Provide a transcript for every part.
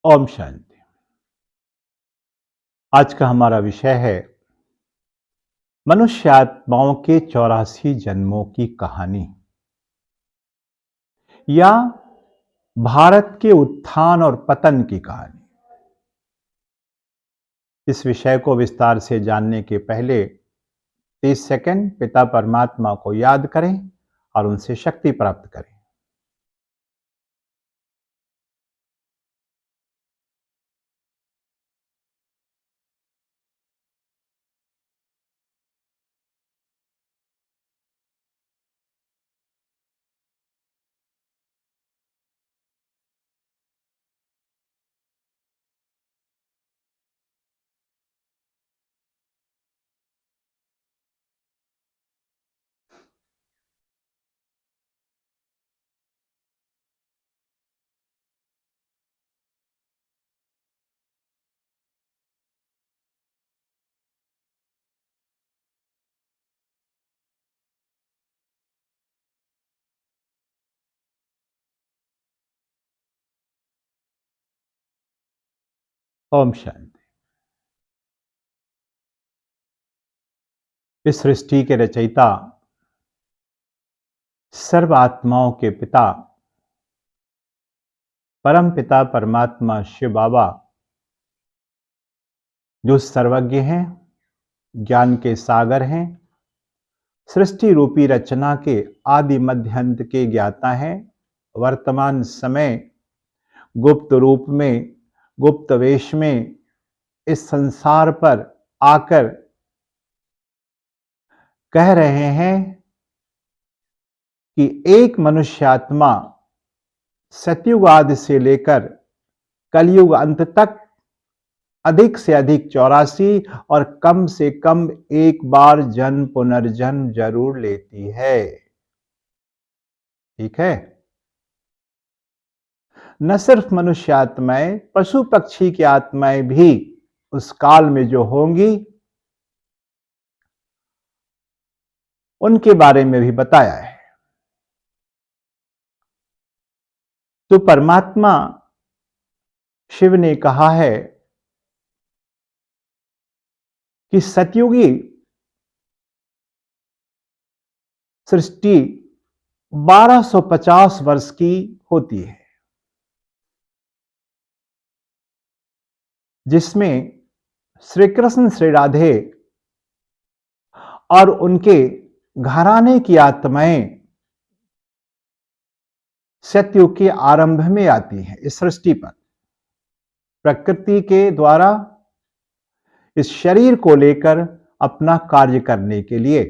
ओम शांति। आज का हमारा विषय है मनुष्य आत्माओं के 84 जन्मों की कहानी या भारत के उत्थान और पतन की कहानी। इस विषय को विस्तार से जानने के पहले 30 सेकंड पिता परमात्मा को याद करें और उनसे शक्ति प्राप्त करें। ओम शांति। इस सृष्टि के रचयिता, सर्व आत्माओं के पिता, परम पिता परमात्मा शिव बाबा, जो सर्वज्ञ हैं, ज्ञान के सागर हैं, सृष्टि रूपी रचना के आदि मध्य अंत के ज्ञाता हैं, वर्तमान समय गुप्त रूप में, गुप्त वेश में इस संसार पर आकर कह रहे हैं कि एक मनुष्य आत्मा सतयुग आदि से लेकर कलयुग अंत तक अधिक से अधिक 84 और कम से कम एक बार जन्म पुनर्जन्म जरूर लेती है। ठीक है। न सिर्फ मनुष्य आत्माएं, पशु पक्षी की आत्माएं भी उस काल में जो होंगी उनके बारे में भी बताया है। तो परमात्मा शिव ने कहा है कि सतयुगी सृष्टि 1250 वर्ष की होती है, जिसमें श्री कृष्ण, श्री राधे और उनके घराने की आत्माएं सतयुग के आरंभ में आती हैं इस सृष्टि पर, प्रकृति के द्वारा इस शरीर को लेकर अपना कार्य करने के लिए।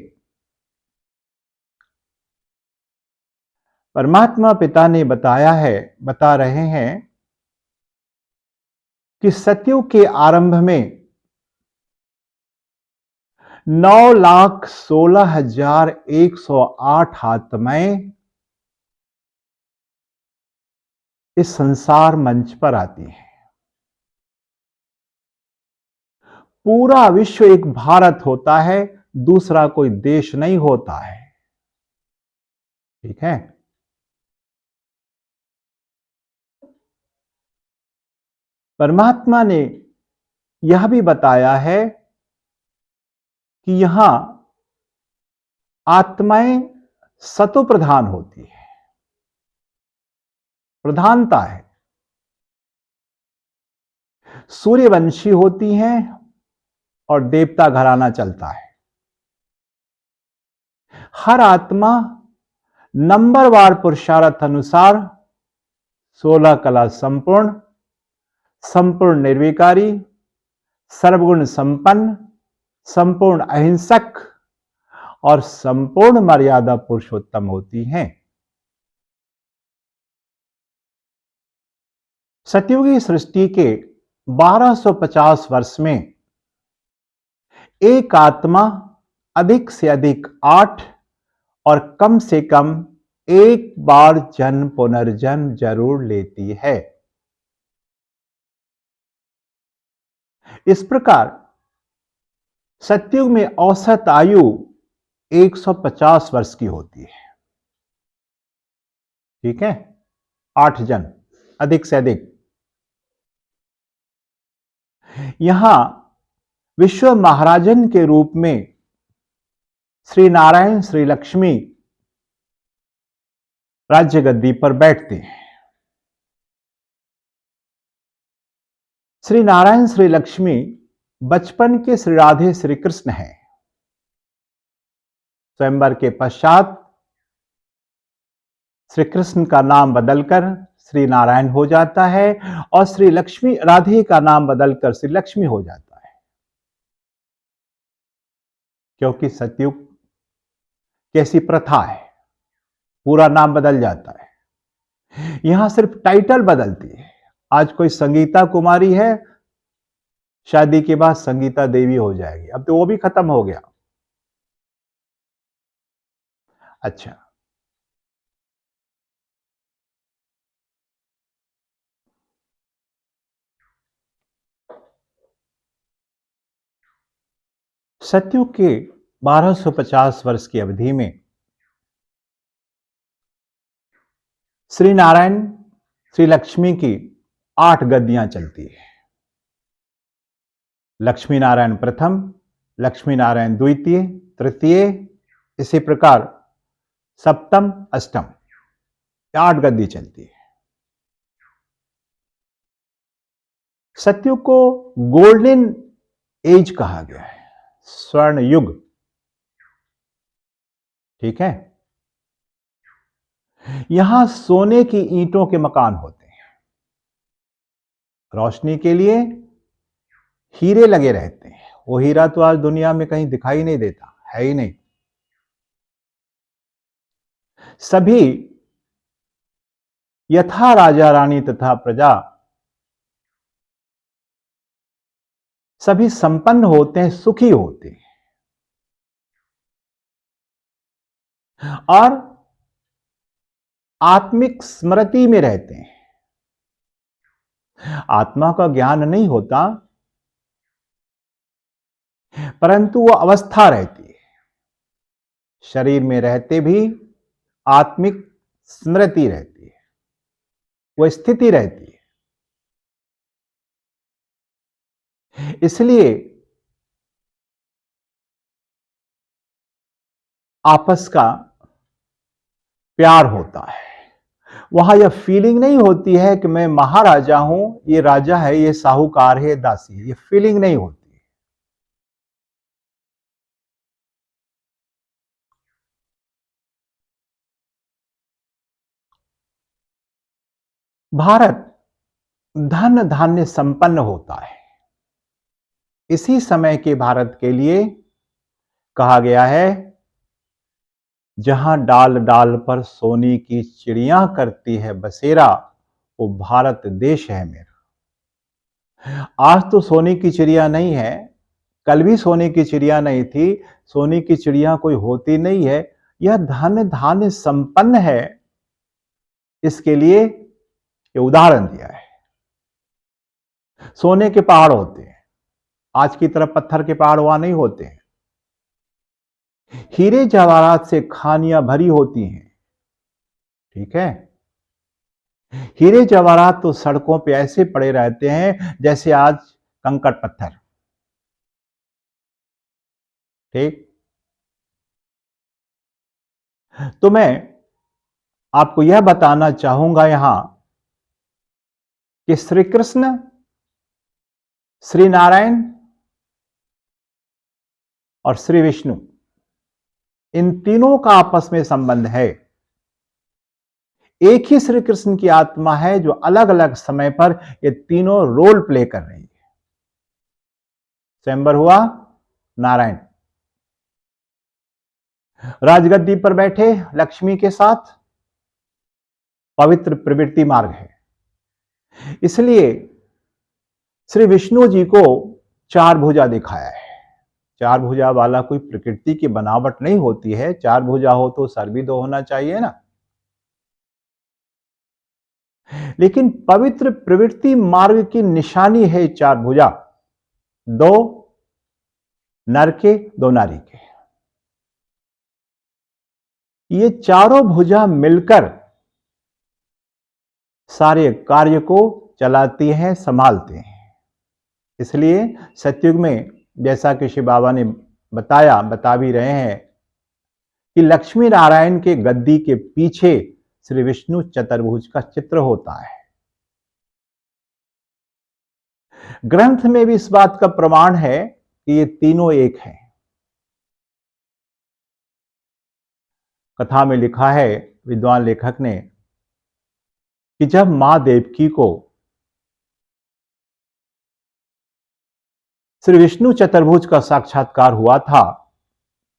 परमात्मा पिता ने बता रहे हैं कि सतयुग के आरंभ में 9,16,108 आत्माएं इस संसार मंच पर आती हैं। पूरा विश्व एक भारत होता है, दूसरा कोई देश नहीं होता है। ठीक है। परमात्मा ने यह भी बताया है कि यहां आत्माएं सतो प्रधान होती है, प्रधानता है, सूर्यवंशी होती हैं और देवता घराना चलता है। हर आत्मा नंबरवार पुरुषार्थ अनुसार 16 कला संपूर्ण, संपूर्ण निर्विकारी, सर्वगुण संपन्न, संपूर्ण अहिंसक और संपूर्ण मर्यादा पुरुषोत्तम होती हैं। सतयुगी सृष्टि के 1250 वर्ष में एक आत्मा अधिक से अधिक 8 और कम से कम एक बार जन्म पुनर्जन्म जरूर लेती है। इस प्रकार सतयुग में औसत आयु 150 वर्ष की होती है। ठीक है। 8 जन्म अधिक से अधिक। यहां विश्व महाराजन के रूप में श्री नारायण श्री लक्ष्मी राज्य गद्दी पर बैठते हैं। श्री नारायण श्री लक्ष्मी बचपन के श्री राधे श्री कृष्ण हैं। स्वयंवर के पश्चात श्री कृष्ण का नाम बदलकर श्री नारायण हो जाता है और श्री लक्ष्मी राधे का नाम बदलकर श्री लक्ष्मी हो जाता है, क्योंकि सतयुग कैसी प्रथा है, पूरा नाम बदल जाता है। यहां सिर्फ टाइटल बदलती है। आज कोई संगीता कुमारी है, शादी के बाद संगीता देवी हो जाएगी। अब तो वो भी खत्म हो गया। अच्छा, सतयुग के 1250 वर्ष की अवधि में श्री नारायण श्री लक्ष्मी की 8 गद्दियां चलती है। लक्ष्मी नारायण प्रथम, लक्ष्मी नारायण द्वितीय, तृतीय, इसी प्रकार सप्तम, अष्टम, 8 गद्दी चलती है। सतयुग को गोल्डन एज कहा गया है, स्वर्ण युग। ठीक है। यहां सोने की ईंटों के मकान होते हैं, रोशनी के लिए हीरे लगे रहते हैं। वो हीरा तो आज दुनिया में कहीं दिखाई नहीं देता, है ही नहीं। सभी यथा राजा रानी तथा प्रजा सभी संपन्न होते हैं, सुखी होते हैं और आत्मिक स्मृति में रहते हैं। आत्मा का ज्ञान नहीं होता, परंतु वो अवस्था रहती है। शरीर में रहते भी आत्मिक स्मृति रहती है, वो स्थिति रहती है। इसलिए आपस का प्यार होता है। वहां यह फीलिंग नहीं होती है कि मैं महाराजा हूं, ये राजा है, ये साहूकार है, दासी है। ये फीलिंग नहीं होती। भारत धन धान्य संपन्न होता है। इसी समय के भारत के लिए कहा गया है, जहां डाल डाल पर सोने की चिड़िया करती है बसेरा, वो भारत देश है मेरा। आज तो सोने की चिड़िया नहीं है, कल भी सोने की चिड़िया नहीं थी। सोने की चिड़िया कोई होती नहीं है। यह धन धान्य संपन्न है, इसके लिए ये उदाहरण दिया है। सोने के पहाड़ होते हैं, आज की तरफ पत्थर के पहाड़ वहां नहीं होते हैं। हीरे जवाहरात से खानियां भरी होती हैं। ठीक है। हीरे जवाहरात तो सड़कों पे ऐसे पड़े रहते हैं जैसे आज कंकड़ पत्थर। ठीक। तो मैं आपको यह बताना चाहूंगा यहां कि श्री कृष्ण, श्री नारायण और श्री विष्णु, इन तीनों का आपस में संबंध है। एक ही श्री कृष्ण की आत्मा है जो अलग अलग समय पर ये तीनों रोल प्ले कर रही है। स्वयंवर हुआ नारायण, राजगद्दी पर बैठे लक्ष्मी के साथ, पवित्र प्रवृत्ति मार्ग है। इसलिए श्री विष्णु जी को 4 भुजा दिखाया है। 4 भुजा वाला कोई प्रकृति की बनावट नहीं होती है। 4 भुजा हो तो सर भी 2 होना चाहिए ना। लेकिन पवित्र प्रवृत्ति मार्ग की निशानी है 4 भुजा, 2 नर के, 2 नारी के। ये चारों भुजा मिलकर सारे कार्य को चलाती हैं, संभालते हैं। इसलिए सतयुग में जैसा कि शिव बाबा ने बता भी रहे हैं कि लक्ष्मी नारायण के गद्दी के पीछे श्री विष्णु चतुर्भुज का चित्र होता है। ग्रंथ में भी इस बात का प्रमाण है कि ये तीनों एक हैं। कथा में लिखा है विद्वान लेखक ने कि जब मां देवकी को श्री विष्णु चतुर्भुज का साक्षात्कार हुआ था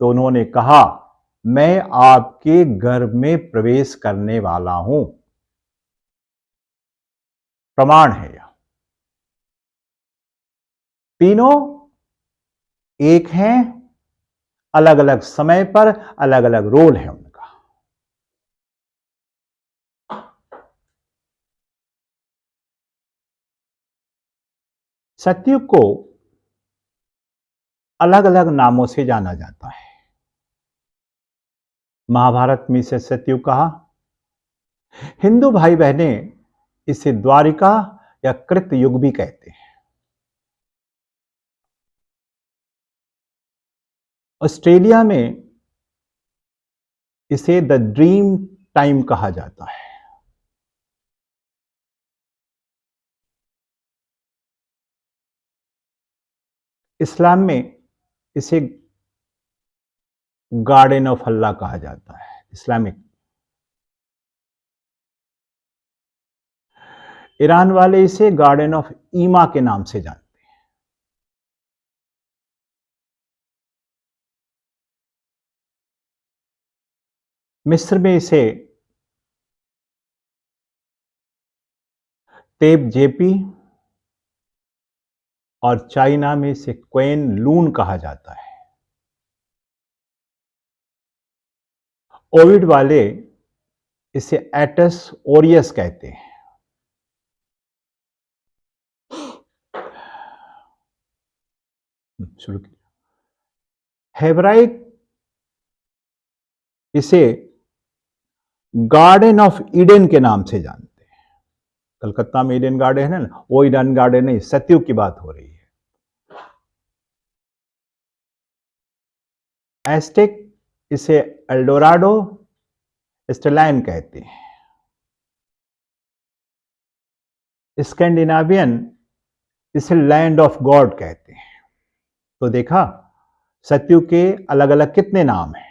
तो उन्होंने कहा, मैं आपके गर्भ में प्रवेश करने वाला हूं। प्रमाण है यह। तीनों एक हैं, अलग अलग समय पर अलग अलग रोल है उनका। सतयुग को अलग अलग नामों से जाना जाता है। महाभारत में इसे सतयुग कहा, हिंदू भाई बहने इसे द्वारिका या कृत युग भी कहते हैं। ऑस्ट्रेलिया में इसे द ड्रीम टाइम कहा जाता है। इस्लाम में इसे गार्डन ऑफ अल्लाह कहा जाता है, इस्लामिक। ईरान वाले इसे गार्डन ऑफ ईमा के नाम से जानते हैं। मिस्र में इसे तेब जेपी और चाइना में इसे क्वेन लून कहा जाता है। ओविड वाले इसे एटस ओरियस कहते हैं। शुरू किया। हेब्राइक इसे गार्डन ऑफ ईडन के नाम से जानते हैं। कलकत्ता में ईडन गार्डन है ना, वो ईडन गार्डन नहीं, सतयुग की बात हो रही है। एस्टेक इसे एल्डोराडो स्टेलाइन कहते हैं। स्कैंडिनावियन इसे लैंड ऑफ गॉड कहते हैं। तो देखा, सतयुग के अलग अलग कितने नाम हैं।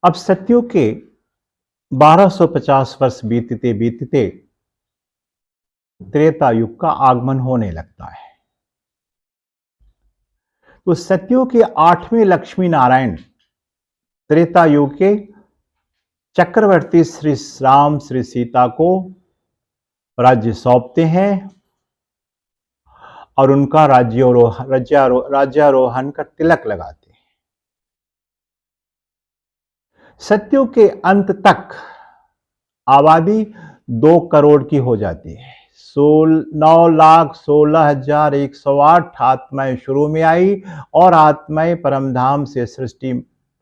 अब सतयुग के 1250 वर्ष बीतते बीतते त्रेता युग का आगमन होने लगता है। तो सतयुग के 8वें लक्ष्मी नारायण त्रेता युग के चक्रवर्ती श्री राम श्री सीता को राज्य सौंपते हैं और उनका राज्यारोहण का तिलक लगाते हैं। सतयुग के अंत तक आबादी 2 करोड़ की हो जाती है। 9,16,108 आत्माएं शुरू में आई और आत्माएं परमधाम से सृष्टि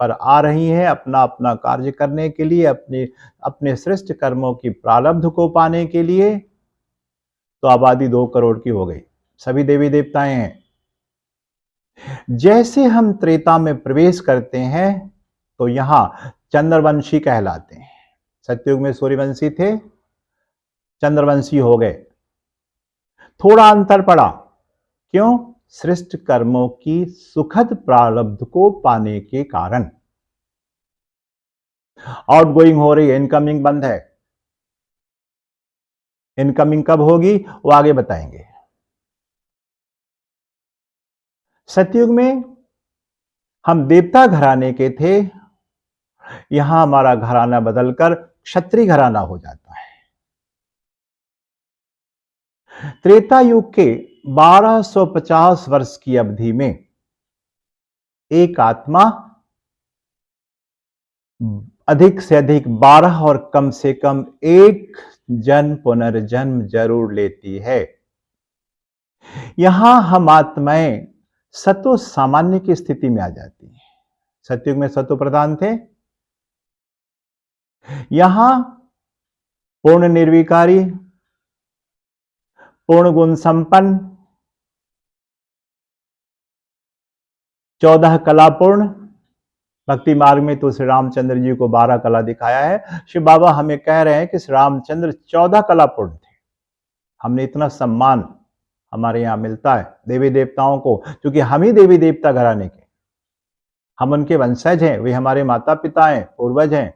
पर आ रही हैं अपना अपना कार्य करने के लिए, अपने श्रेष्ठ कर्मों की प्रारब्ध को पाने के लिए। तो आबादी 2 करोड़ की हो गई। सभी देवी देवताएं हैं। जैसे हम त्रेता में प्रवेश करते हैं तो यहां चंद्रवंशी कहलाते हैं। सतयुग में सूर्यवंशी थे, चंद्रवंशी हो गए। थोड़ा अंतर पड़ा, क्यों? श्रेष्ठ कर्मों की सुखद प्रारब्ध को पाने के कारण। आउटगोइंग हो रही है, इनकमिंग बंद है। इनकमिंग कब होगी वो आगे बताएंगे। सतयुग में हम देवता घराने के थे, यहां हमारा घराना बदलकर क्षत्रिय घराना हो जाता है। त्रेता युग के 1250 वर्ष की अवधि में एक आत्मा अधिक से अधिक 12 और कम से कम एक जन्म पुनर्जन्म जरूर लेती है। यहां हम आत्माएं सतो सामान्य की स्थिति में आ जाती हैं। सतयुग में सतो प्रधान थे, यहां पूर्ण निर्विकारी पूर्ण गुण संपन्न, 14 कलापूर्ण। भक्ति मार्ग में तो श्री रामचंद्र जी को 12 कला दिखाया है। शिव बाबा हमें कह रहे हैं कि श्री रामचंद्र 14 कलापूर्ण थे। हमने इतना सम्मान हमारे यहाँ मिलता है देवी देवताओं को, क्योंकि हम ही देवी देवता घराने के, हम उनके वंशज हैं, वे हमारे माता पिता हैं, पूर्वज हैं।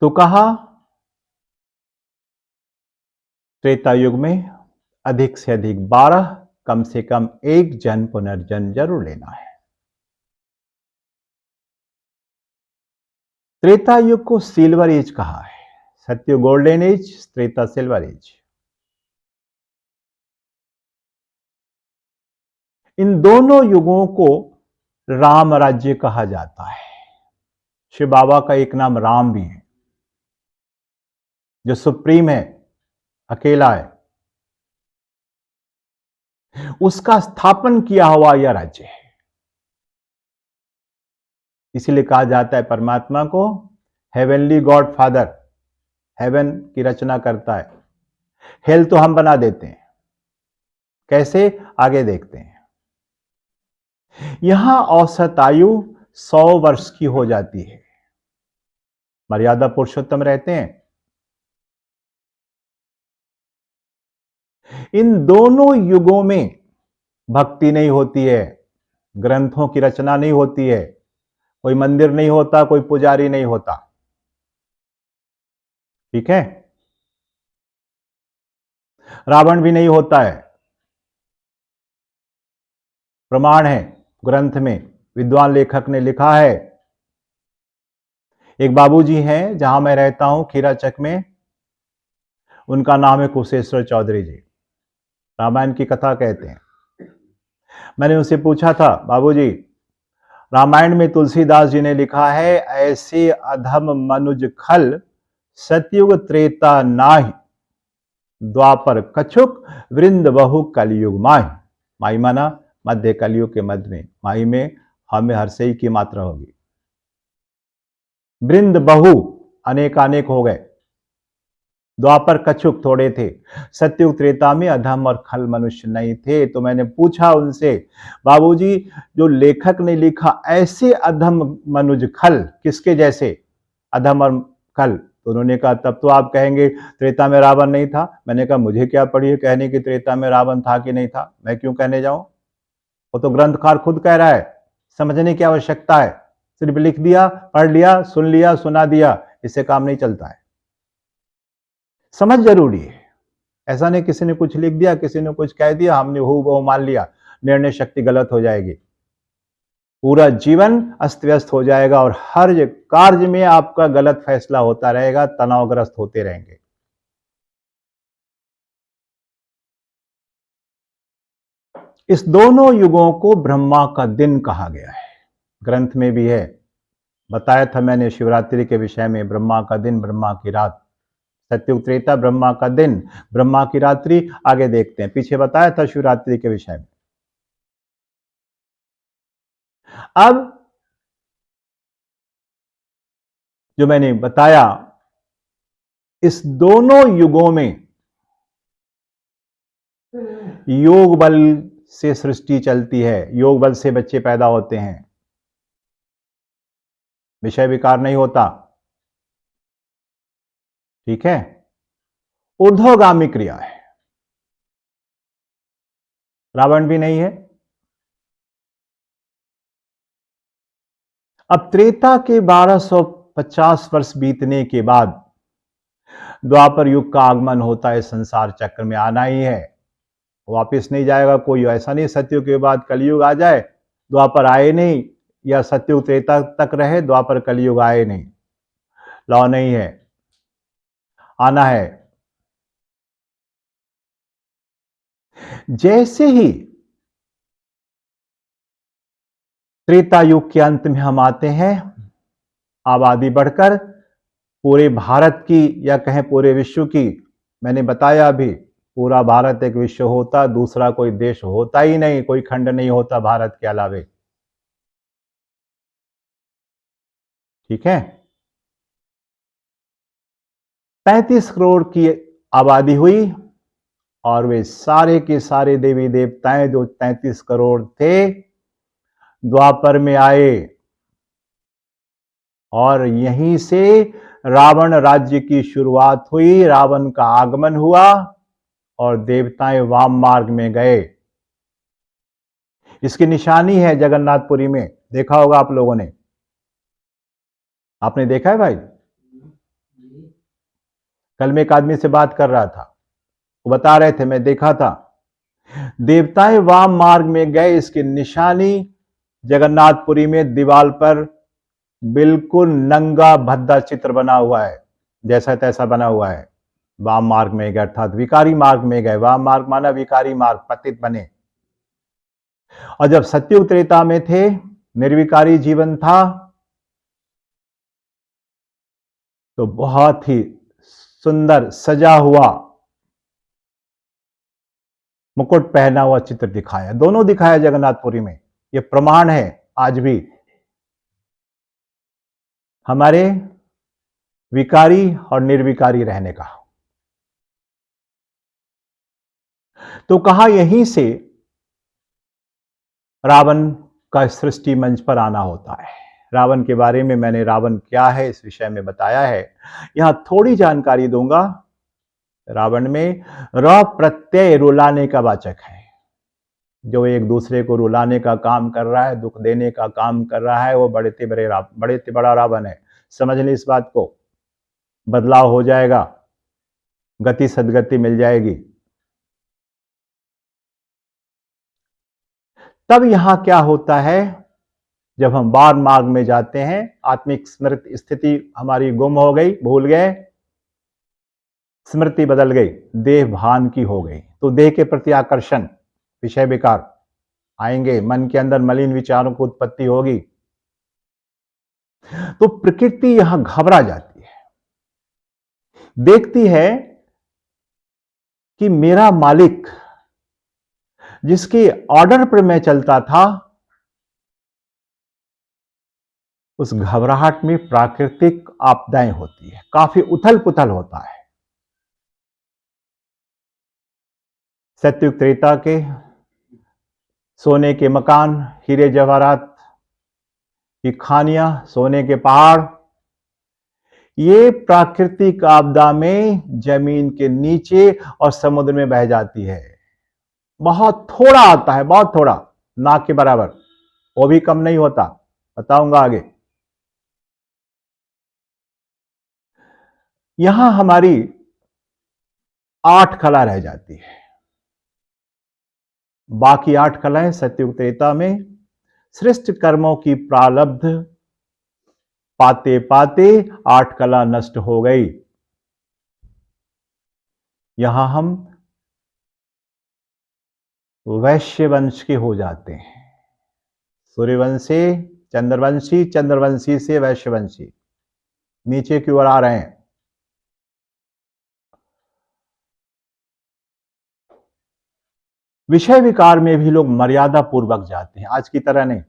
तो कहा त्रेता युग में अधिक से अधिक 12, कम से कम 1 जन्म पुनर्जन्म जरूर लेना है। त्रेता युग को सिल्वर एज कहा है, Satyug golden age, Treta silver age. इन दोनों युगों को राम राज्य कहा जाता है। शिव बाबा का एक नाम राम भी है, जो सुप्रीम है, अकेला है, उसका स्थापन किया हुआ यह राज्य है। इसीलिए कहा जाता है परमात्मा को हेवनली गॉड फादर, हेवन की रचना करता है, हेल तो हम बना देते हैं। कैसे, आगे देखते हैं। यहां औसत आयु 100 वर्ष की हो जाती है। मर्यादा पुरुषोत्तम रहते हैं। इन दोनों युगों में भक्ति नहीं होती है, ग्रंथों की रचना नहीं होती है, कोई मंदिर नहीं होता, कोई पुजारी नहीं होता। ठीक है, रावण भी नहीं होता है। प्रमाण है ग्रंथ में, विद्वान लेखक ने लिखा है। एक बाबूजी हैं जहां मैं रहता हूं, खीराचक में, उनका नाम है कुशेश्वर चौधरी जी, रामायण की कथा कहते हैं। मैंने उनसे पूछा था, बाबूजी रामायण में तुलसीदास जी ने लिखा है, ऐसे अधम मनुज खल सतयुग त्रेता नाहि, द्वापर कछुक वृंद बहु कलयुग माहि। माही माना मध्य कलयुग के मध्य में, माही में हमें हर्षई की मात्रा होगी। वृंद बहु अनेकानेक हो गए, द्वापर कछुक थोड़े थे, सतयुग त्रेता में अधम और खल मनुष्य नहीं थे। तो मैंने पूछा उनसे, बाबूजी जो लेखक ने लिखा ऐसे अधम मनुज खल, किसके जैसे अधम और खल? तो उन्होंने कहा तब तो आप कहेंगे त्रेता में रावण नहीं था। मैंने कहा मुझे क्या पड़ी है कहने की त्रेता में रावण था कि नहीं था, मैं क्यों कहने जाऊं? वो तो ग्रंथकार खुद कह रहा है, समझने की आवश्यकता है। सिर्फ लिख दिया, पढ़ लिया, सुन लिया, सुना दिया, इससे काम नहीं चलता है। समझ जरूरी है। ऐसा नहीं किसी ने कुछ लिख दिया, किसी ने कुछ कह दिया, हमने हूबहू मान लिया, निर्णय शक्ति गलत हो जाएगी, पूरा जीवन अस्त व्यस्त हो जाएगा और हर कार्य में आपका गलत फैसला होता रहेगा, तनावग्रस्त होते रहेंगे। इस दोनों युगों को ब्रह्मा का दिन कहा गया है, ग्रंथ में भी है, बताया था मैंने शिवरात्रि के विषय में। ब्रह्मा का दिन, ब्रह्मा की रात, सतयुग त्रेता ब्रह्मा का दिन, ब्रह्मा की रात्रि। आगे देखते हैं, पीछे बताया था शिवरात्रि के विषय में। अब जो मैंने बताया, इस दोनों युगों में योग बल से सृष्टि चलती है, योग बल से बच्चे पैदा होते हैं, विषय विकार नहीं होता। ठीक है, ऊर्ध्वगामी क्रिया है, रावण भी नहीं है। अब त्रेता के 1250 वर्ष बीतने के बाद द्वापर युग का आगमन होता है, संसार चक्र में आना ही है, वापस नहीं जाएगा कोई। ऐसा नहीं सतयुग के बाद कलयुग आ जाए, द्वापर आए नहीं, या सतयुग त्रेता तक रहे, द्वापर कलयुग आए नहीं, लॉ नहीं है, आना है। जैसे ही त्रेता युग के अंत में हम आते हैं, आबादी बढ़कर पूरे भारत की या कहें पूरे विश्व की, मैंने बताया अभी, पूरा भारत एक विश्व होता, दूसरा कोई देश होता ही नहीं, कोई खंड नहीं होता भारत के अलावे। ठीक है। 35 करोड़ की आबादी हुई और वे सारे के सारे देवी देवताएं जो 33 करोड़ थे द्वापर में आए और यहीं से रावण राज्य की शुरुआत हुई, रावण का आगमन हुआ और देवताएं वाम मार्ग में गए। इसकी निशानी है जगन्नाथपुरी में, देखा होगा आप लोगों ने। आपने देखा है भाई? कल मैं एक आदमी से बात कर रहा था, वो बता रहे थे, मैं देखा था। देवताएं वाम मार्ग में गए, इसकी निशानी जगन्नाथपुरी में दीवार पर बिल्कुल नंगा भद्दा चित्र बना हुआ है, जैसा तैसा बना हुआ है। वाम मार्ग में गए अर्थात विकारी मार्ग में गए। वाम मार्ग माना विकारी मार्ग, पतित बने। और जब सत्युग त्रेता में थे, निर्विकारी जीवन था, तो बहुत ही सुंदर सजा हुआ मुकुट पहना हुआ चित्र दिखाया, दोनों दिखाया जगन्नाथपुरी में। यह प्रमाण है आज भी हमारे विकारी और निर्विकारी रहने का। तो कहा यहीं से रावण का सृष्टि मंच पर आना होता है। रावण के बारे में मैंने रावण क्या है इस विषय में बताया है। यहां थोड़ी जानकारी दूंगा। रावण में र प्रत्यय रुलाने का वाचक है। जो एक दूसरे को रुलाने का काम कर रहा है, दुख देने का काम कर रहा है, वो बड़े से बड़ा रावण है। समझ लें इस बात को। बदलाव हो जाएगा, गति सदगति मिल जाएगी। तब यहां क्या होता है, जब हम बार मार्ग में जाते हैं, आत्मिक स्मृति स्थिति हमारी गुम हो गई, भूल गए, स्मृति बदल गई, देह भान की हो गई, तो देह के प्रति आकर्षण, विषय विकार आएंगे, मन के अंदर मलिन विचारों की उत्पत्ति होगी। तो प्रकृति यहां घबरा जाती है, देखती है कि मेरा मालिक जिसके ऑर्डर पर मैं चलता था, उस घबराहट में प्राकृतिक आपदाएं होती है, काफी उथल पुथल होता है। सत्युग त्रेता के सोने के मकान, हीरे जवाहरात की खानियां, सोने के पहाड़, ये प्राकृतिक आपदा में जमीन के नीचे और समुद्र में बह जाती है। बहुत थोड़ा आता है, बहुत थोड़ा, नाक के बराबर, वो भी कम नहीं होता, बताऊंगा आगे। यहां हमारी 8 कला रह जाती है। बाकी 8 कलाएं सत्युग त्रेता में श्रेष्ठ कर्मों की प्रारब्ध पाते पाते 8 कला नष्ट हो गई। यहां हम वैश्य वंश के हो जाते हैं। सूर्यवंशी चंद्रवंशी, चंद्रवंशी से वैश्यवंशी, नीचे की ओर आ रहे हैं। विषय विकार में भी लोग मर्यादा पूर्वक जाते हैं, आज की तरह नहीं।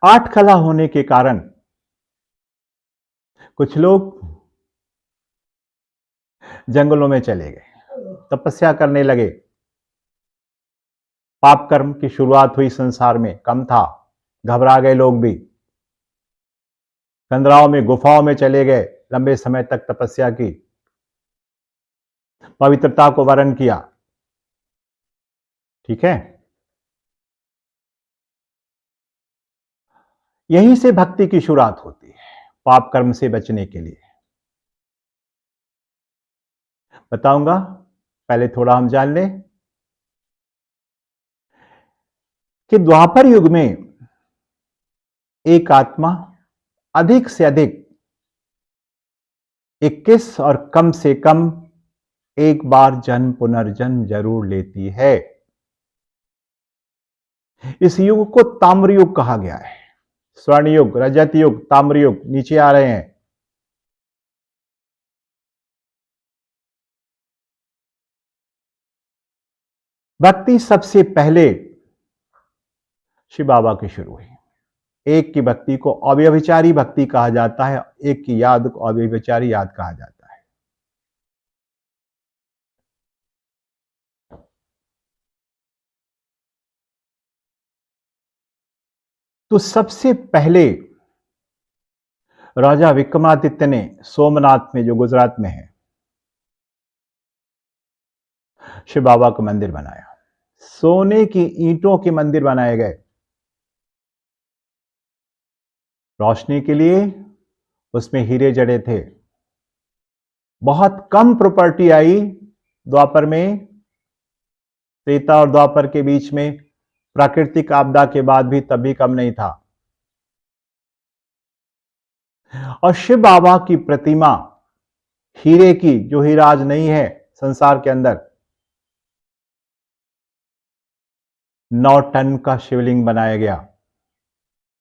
8 कला होने के कारण कुछ लोग जंगलों में चले गए, तपस्या करने लगे। पाप कर्म की शुरुआत हुई संसार में, कम था, घबरा गए लोग भी, कंदराओं में गुफाओं में चले गए, लंबे समय तक तपस्या की, पवित्रता को वर्ण किया। ठीक है। यहीं से भक्ति की शुरुआत होती है, पाप कर्म से बचने के लिए। बताऊंगा, पहले थोड़ा हम जान लें कि द्वापर युग में एक आत्मा अधिक से अधिक 21 और कम से कम एक बार जन्म पुनर्जन्म जरूर लेती है। इस युग को ताम्र युग कहा गया है। स्वर्ण युग, रजत युग, ताम्र युग नीचे आ रहे हैं। भक्ति सबसे पहले शिव बाबा की शुरू हुई। एक की भक्ति को अव्यभिचारी भक्ति कहा जाता है, एक की याद को अव्यभिचारी याद कहा जाता है। तो सबसे पहले राजा विक्रमादित्य ने सोमनाथ में, जो गुजरात में है, शिव बाबा का मंदिर बनाया। सोने की ईंटों के मंदिर बनाए गए रोशनी के लिए, उसमें हीरे जड़े थे। बहुत कम प्रॉपर्टी आई द्वापर में, त्रेता और द्वापर के बीच में, प्राकृतिक आपदा के बाद भी तब भी कम नहीं था। और शिव बाबा की प्रतिमा हीरे की, जो हीरा आज नहीं है संसार के अंदर, 9 टन का शिवलिंग बनाया गया।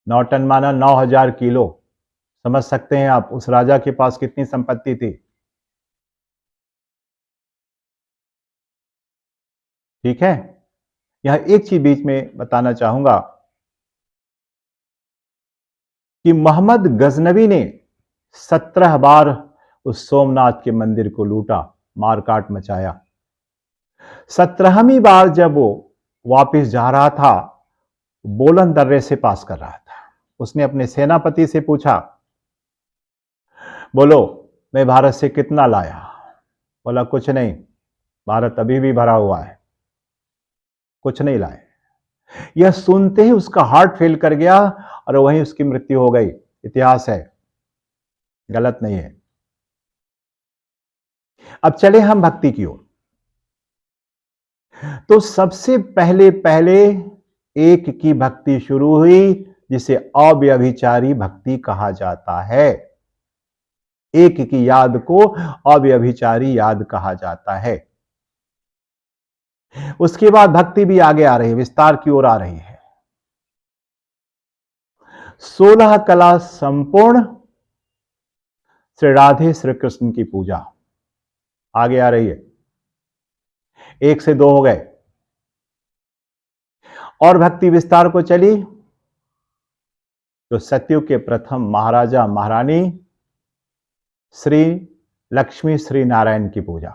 9 टन माना 9000 किलो। समझ सकते हैं आप उस राजा के पास कितनी संपत्ति थी। ठीक है, यह एक चीज बीच में बताना चाहूंगा कि मोहम्मद गजनवी ने 17 बार उस सोमनाथ के मंदिर को लूटा, मारकाट मचाया। 17वीं बार जब वो वापस जा रहा था, बोलन दर्रे से पास कर रहा था, उसने अपने सेनापति से पूछा, बोलो मैं भारत से कितना लाया? बोला कुछ नहीं, भारत अभी भी भरा हुआ है, कुछ नहीं लाए। यह सुनते ही उसका हार्ट फेल कर गया और वहीं उसकी मृत्यु हो गई। इतिहास है, गलत नहीं है। अब चले हम भक्ति की ओर। तो सबसे पहले एक की भक्ति शुरू हुई, जिसे अव्यभिचारी भक्ति कहा जाता है। एक की याद को अव्यभिचारी याद कहा जाता है। उसके बाद भक्ति भी आगे आ रही है, विस्तार की ओर आ रही है। 16 कला संपूर्ण श्री राधे श्री कृष्ण की पूजा आगे आ रही है। 1 से 2 हो गए और भक्ति विस्तार को चली तो सतयुग के प्रथम महाराजा महारानी श्री लक्ष्मी श्री नारायण की पूजा,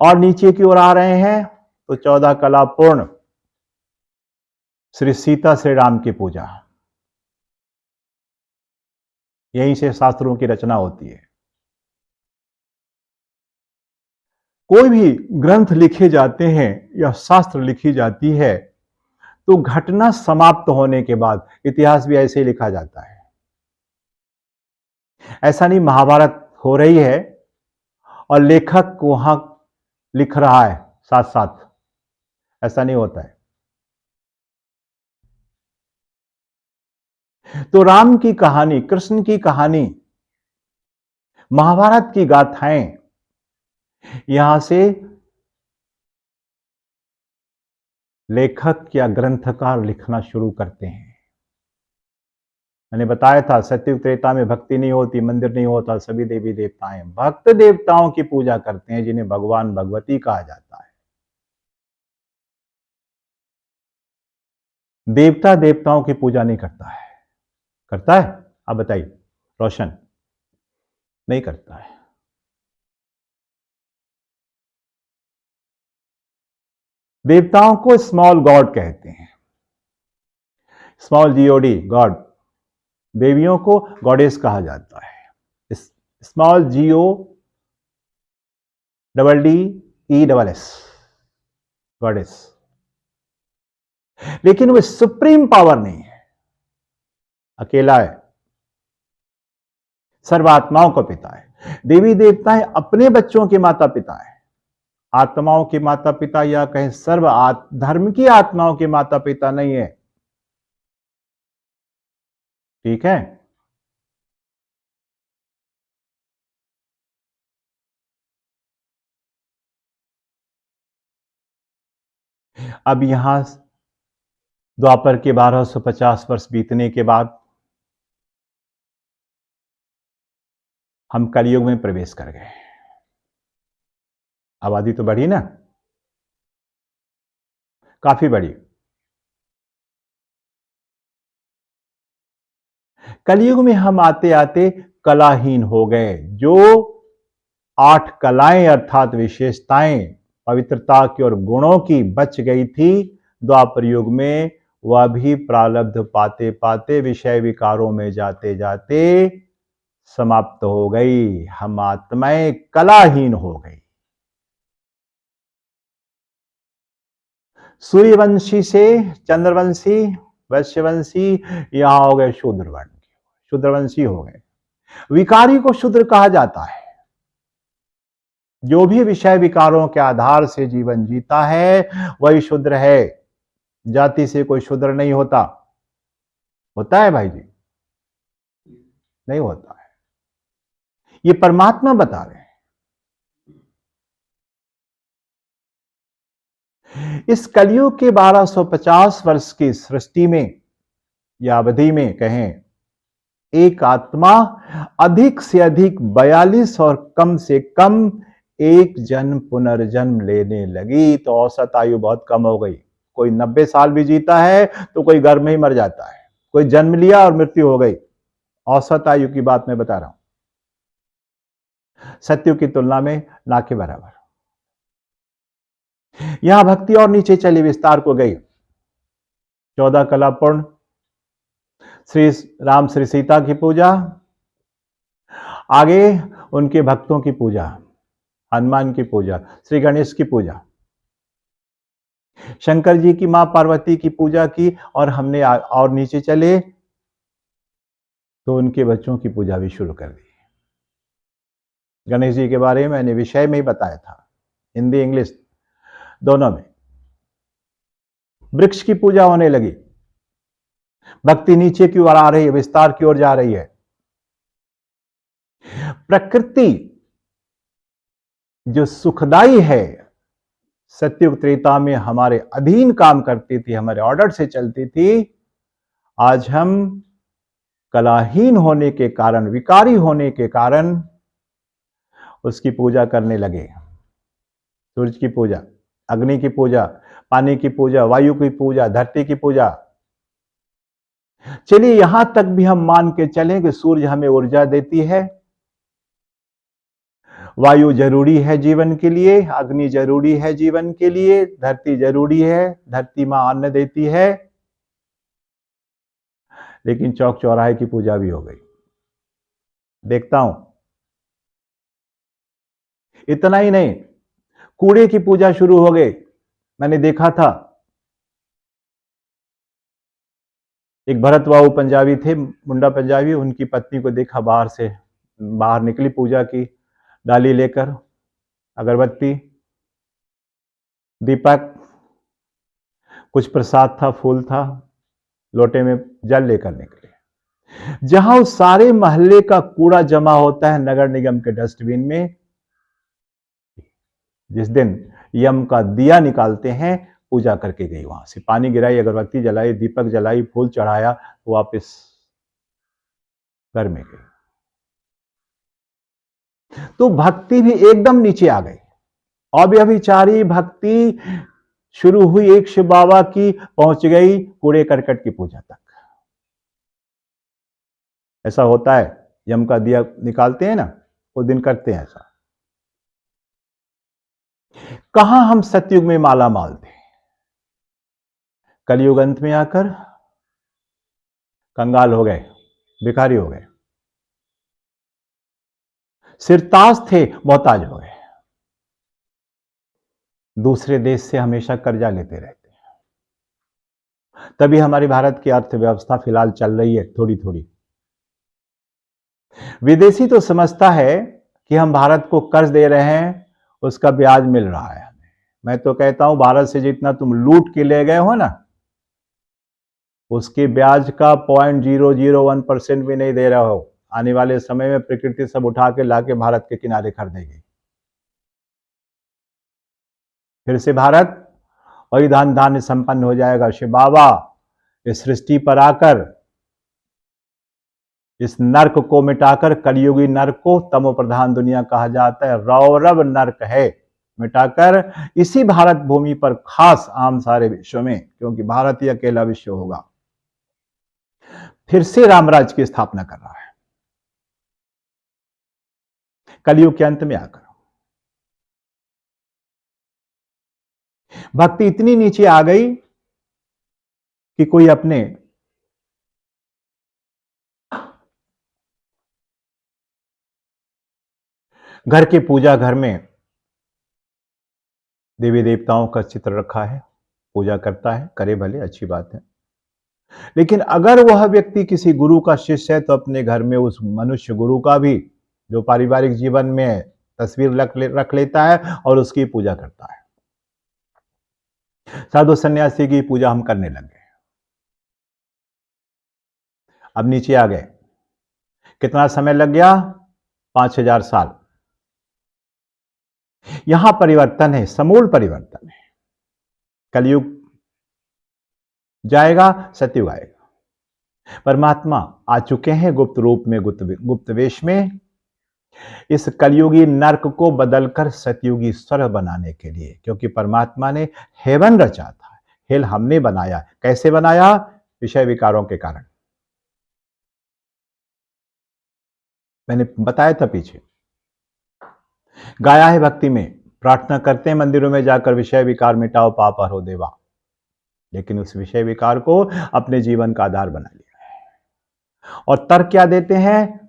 और नीचे की ओर आ रहे हैं तो 14 कला पूर्ण श्री सीता श्री राम की पूजा। यहीं से शास्त्रों की रचना होती है। कोई भी ग्रंथ लिखे जाते हैं या शास्त्र लिखी जाती है तो घटना समाप्त होने के बाद इतिहास भी ऐसे ही लिखा जाता है। ऐसा नहीं महाभारत हो रही है और लेखक वहां लिख रहा है साथ साथ, ऐसा नहीं होता है। तो राम की कहानी, कृष्ण की कहानी, महाभारत की गाथाएं यहां से लेखक या ग्रंथकार लिखना शुरू करते हैं। मैंने बताया था सतयुग त्रेता में भक्ति नहीं होती, मंदिर नहीं होता, सभी देवी देवताएं भक्त देवताओं की पूजा करते हैं, जिन्हें भगवान भगवती कहा जाता है। देवता देवताओं की पूजा नहीं करता है। करता है? आप बताइए, रोशन नहीं करता है। देवताओं को स्मॉल गॉड कहते हैं, स्मॉल जीओडी गॉड। देवियों को गॉडेस कहा जाता है, small G O double D E double S, goddess. लेकिन वो सुप्रीम पावर नहीं है, अकेला है, सर्वात्माओं का पिता है। देवी देवताएं अपने बच्चों के माता पिता है, आत्माओं के माता पिता, या कहें सर्व धर्म की आत्माओं के माता पिता नहीं है। ठीक है, अब यहां द्वापर के 1250 वर्ष बीतने के बाद हम कलयुग में प्रवेश कर गए। आबादी तो बढ़ी ना, काफी बढ़ी। कलयुग में हम आते आते कलाहीन हो गए। जो 8 कलाएं अर्थात विशेषताएं पवित्रता की और गुणों की बच गई थी, द्वापर युग में वह भी प्रारब्ध पाते पाते विषय विकारों में जाते जाते समाप्त हो गई। हम आत्माएं कलाहीन हो गई। सूर्यवंशी से चंद्रवंशी, वैश्यवंशी, यहां हो गए शूद्रवर्ण, शूद्रवंशी हो गए। विकारी को शूद्र कहा जाता है। जो भी विषय विकारों के आधार से जीवन जीता है वही शूद्र है। जाति से कोई शूद्र नहीं होता। होता है भाई जी? नहीं होता है। ये परमात्मा बता रहे हैं। इस कलयुग के 1250 वर्ष की सृष्टि में या अवधि में कहें, एक आत्मा अधिक से अधिक 42 और कम से कम एक जन्म पुनर्जन्म लेने लगी। तो औसत आयु बहुत कम हो गई। कोई 90 साल भी जीता है तो कोई घर में ही मर जाता है। कोई जन्म लिया और मृत्यु हो गई। औसत आयु की बात मैं बता रहा हूं, सत्युग की तुलना में ना के बराबर। यहां भक्ति और नीचे चली, विस्तार को गई। 14 कला पूर्ण, श्री राम श्री सीता की पूजा, आगे उनके भक्तों की पूजा, हनुमान की पूजा, श्री गणेश की पूजा, शंकर जी की मां पार्वती की पूजा की, और हमने और नीचे चले तो उनके बच्चों की पूजा भी शुरू कर दी। गणेश जी के बारे में मैंने विषय में ही बताया था, हिंदी इंग्लिश दोनों में। वृक्ष की पूजा होने लगी। भक्ति नीचे की ओर आ रही है, विस्तार की ओर जा रही है। प्रकृति जो सुखदाई है, सत्युग त्रेता में हमारे अधीन काम करती थी, हमारे ऑर्डर से चलती थी, आज हम कलाहीन होने के कारण, विकारी होने के कारण उसकी पूजा करने लगे। सूरज की पूजा, अग्नि की पूजा, पानी की पूजा, वायु की पूजा, धरती की पूजा। चलिए यहां तक भी हम मान के चलें कि सूर्य हमें ऊर्जा देती है, वायु जरूरी है जीवन के लिए, अग्नि जरूरी है जीवन के लिए, धरती जरूरी है, धरती मां अन्न देती है। लेकिन चौक चौराहे की पूजा भी हो गई। देखता हूं, इतना ही नहीं, कूड़े की पूजा शुरू हो गई। मैंने देखा था, एक भरत बाबू पंजाबी थे, मुंडा पंजाबी, उनकी पत्नी को देखा बाहर निकली पूजा की डाली लेकर, अगरबत्ती, दीपक, कुछ प्रसाद था, फूल था, लोटे में जल लेकर निकले। जहां उस सारे महल्ले का कूड़ा जमा होता है नगर निगम के डस्टबिन में, जिस दिन यम का दिया निकालते हैं, पूजा करके गई। वहां से पानी गिराई, अगरबत्ती जलाई, दीपक जलाई, फूल चढ़ाया, वापस घर में गई। तो भक्ति भी एकदम नीचे आ गई। अव्यभिचारी भक्ति शुरू हुई एक शिव बाबा की, पहुंच गई कूड़े करकट की पूजा तक। ऐसा होता है, यम का दिया निकालते हैं ना, उस दिन करते हैं ऐसा। कहां हम सतयुग में माला माल थे, कलयुग अंत में आकर कंगाल हो गए, भिखारी हो गए। सिरताज थे, मोहताज हो गए। दूसरे देश से हमेशा कर्जा लेते रहते हैं। तभी हमारी भारत की अर्थव्यवस्था फिलहाल चल रही है थोड़ी थोड़ी। विदेशी तो समझता है कि हम भारत को कर्ज दे रहे हैं, उसका ब्याज मिल रहा है हमें। मैं तो कहता हूं, भारत से जितना तुम लूट के ले गए हो ना, उसके ब्याज का 0.001% भी नहीं दे रहे हो। आने वाले समय में प्रकृति सब उठा के लाके भारत के किनारे कर देगी। फिर से भारत वही धन धान्य संपन्न हो जाएगा। शिव बाबा इस सृष्टि पर आकर इस नर्क को मिटाकर, कलयुगी नर्क को तमो प्रधान दुनिया कहा जाता है, रौरव नर्क है, मिटाकर इसी भारत भूमि पर, खास आम सारे विश्व में, क्योंकि भारत ही अकेला विश्व होगा, फिर से रामराज की स्थापना कर रहा है कलयुग के अंत में आकर। भक्ति इतनी नीचे आ गई कि कोई अपने घर के पूजा घर में देवी देवताओं का चित्र रखा है, पूजा करता है, करे भले, अच्छी बात है। लेकिन अगर वह व्यक्ति किसी गुरु का शिष्य है तो अपने घर में उस मनुष्य गुरु का भी, जो पारिवारिक जीवन में तस्वीर रख लेता है और उसकी पूजा करता है। साधु सन्यासी की पूजा हम करने लग गए। अब नीचे आ गए। कितना समय लग गया? 5000 साल। यहां परिवर्तन है, समूल परिवर्तन है। कलयुग जाएगा, सतयुग आएगा। परमात्मा आ चुके हैं गुप्त रूप में, गुप्त वेश में, इस कलयुगी नर्क को बदलकर सतयुगी स्वर्ग बनाने के लिए। क्योंकि परमात्मा ने हेवन रचा था, हेल हमने बनाया। कैसे बनाया? विषय विकारों के कारण। मैंने बताया था पीछे, गाया है भक्ति में, प्रार्थना करते हैं मंदिरों में जाकर, विषय विकार मिटाओ पाप हरो देवा। लेकिन उस विषय विकार को अपने जीवन का आधार बना लिया है। और तर्क क्या देते हैं?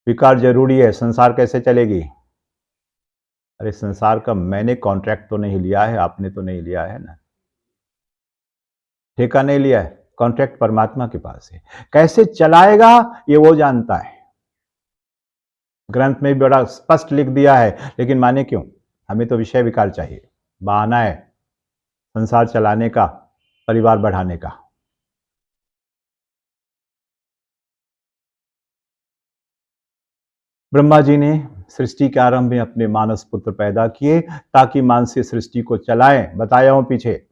विकार जरूरी है, संसार कैसे चलेगी? अरे संसार का मैंने कॉन्ट्रैक्ट तो नहीं लिया है, आपने तो नहीं लिया है ना, ठेका नहीं लिया है, कॉन्ट्रैक्ट परमात्मा के पास है। कैसे चलाएगा ये वो जानता है। ग्रंथ में भी बड़ा स्पष्ट लिख दिया है, लेकिन माने क्यों? हमें तो विषय विकार चाहिए, बहाना है संसार चलाने का, परिवार बढ़ाने का। ब्रह्मा जी ने सृष्टि के आरंभ में अपने मानस पुत्र पैदा किए ताकि मानसीय सृष्टि को चलाएं, बताया हूं पीछे।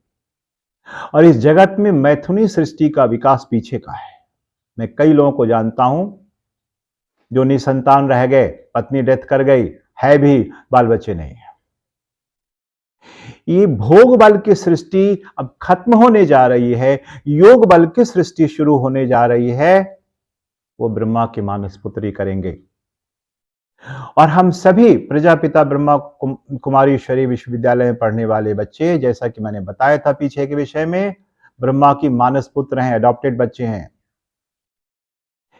और इस जगत में मैथुनी सृष्टि का विकास पीछे का है। मैं कई लोगों को जानता हूं जो निसंतान रह गए, पत्नी डेथ कर गई, है भी, बाल बच्चे नहीं है। ये भोग बल की सृष्टि अब खत्म होने जा रही है, योग बल की सृष्टि शुरू होने जा रही है। वो ब्रह्मा के मानस पुत्री करेंगे। और हम सभी प्रजापिता ब्रह्मा कुमारीश्वरी विश्वविद्यालय में पढ़ने वाले बच्चे, जैसा कि मैंने बताया था पीछे के विषय में, ब्रह्मा की मानस पुत्र हैं, अडॉप्टेड बच्चे हैं।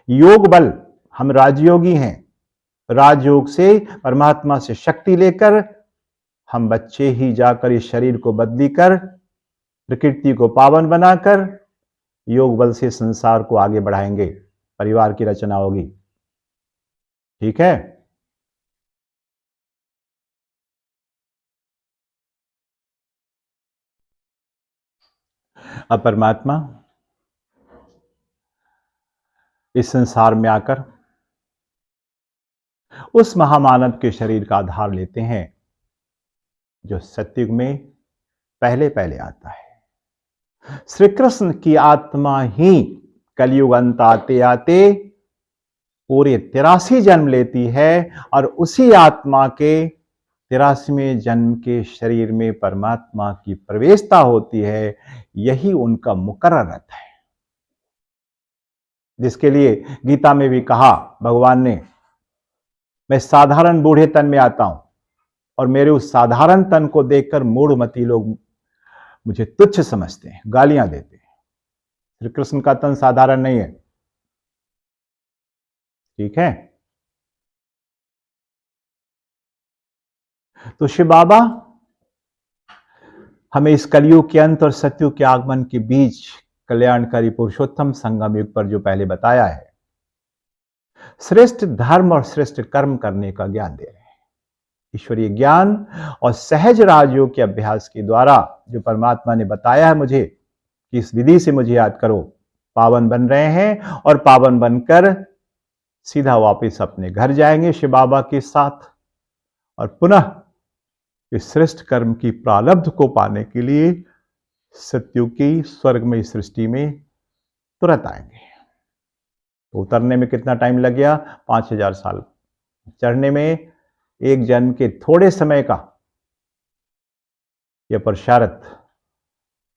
योग बल, हम राजयोगी हैं। राजयोग से, परमात्मा से शक्ति लेकर हम बच्चे ही जाकर इस शरीर को बदली कर, प्रकृति को पावन बनाकर, योग बल से संसार को आगे बढ़ाएंगे। परिवार की रचना होगी। ठीक है? अब परमात्मा इस संसार में आकर उस महामानव के शरीर का आधार लेते हैं जो सतयुग में पहले पहले आता है। श्री कृष्ण की आत्मा ही कलयुग अंत आते आते पूरे 83 जन्म लेती है और उसी आत्मा के 83वें जन्म के शरीर में परमात्मा की प्रवेशता होती है। यही उनका मुकर्रर रथ है, जिसके लिए गीता में भी कहा भगवान ने, मैं साधारण बूढ़े तन में आता हूं और मेरे उस साधारण तन को देखकर मूढ़मती लोग मुझे तुच्छ समझते हैं, गालियां देते हैं। श्री कृष्ण का तन साधारण नहीं है। ठीक है? तो शिव बाबा हमें इस कलयुग के अंत और सतयुग के आगमन के बीच कल्याणकारी पुरुषोत्तम संगम युग पर जो पहले बताया है, श्रेष्ठ धर्म और श्रेष्ठ कर्म करने का ज्ञान दे रहे हैं। ईश्वरीय ज्ञान और सहज राजयोग के अभ्यास के द्वारा जो परमात्मा ने बताया है मुझे कि इस विधि से मुझे याद करो, पावन बन रहे हैं और पावन बनकर सीधा वापस अपने घर जाएंगे शिव बाबा के साथ। और पुनः इस श्रेष्ठ कर्म की प्रारब्ध को पाने के लिए सतयुग की स्वर्गमयी सृष्टि में तुरंत आएंगे। तो उतरने में कितना टाइम लग गया? 5000 साल। चढ़ने में एक जन्म के थोड़े समय का यह प्रशारत,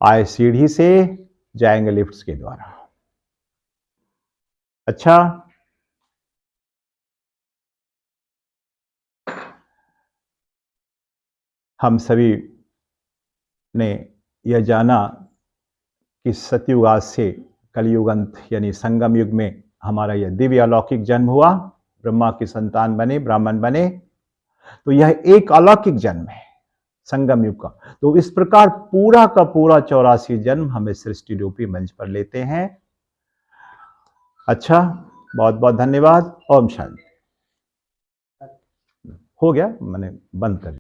आए सीढ़ी से, जाएंगे लिफ्ट्स के द्वारा। अच्छा, हम सभी ने यह जाना कि सतयुग आज से कलयुग अंत यानी संगम युग में हमारा यह दिव्य अलौकिक जन्म हुआ, ब्रह्मा की संतान बने, ब्राह्मण बने। तो यह एक अलौकिक जन्म है संगम युग का। तो इस प्रकार पूरा का पूरा 84 जन्म हमें सृष्टि रूपी मंच पर लेते हैं। अच्छा, बहुत बहुत धन्यवाद। ओम शांति। हो गया, मैंने बंद कर दिया।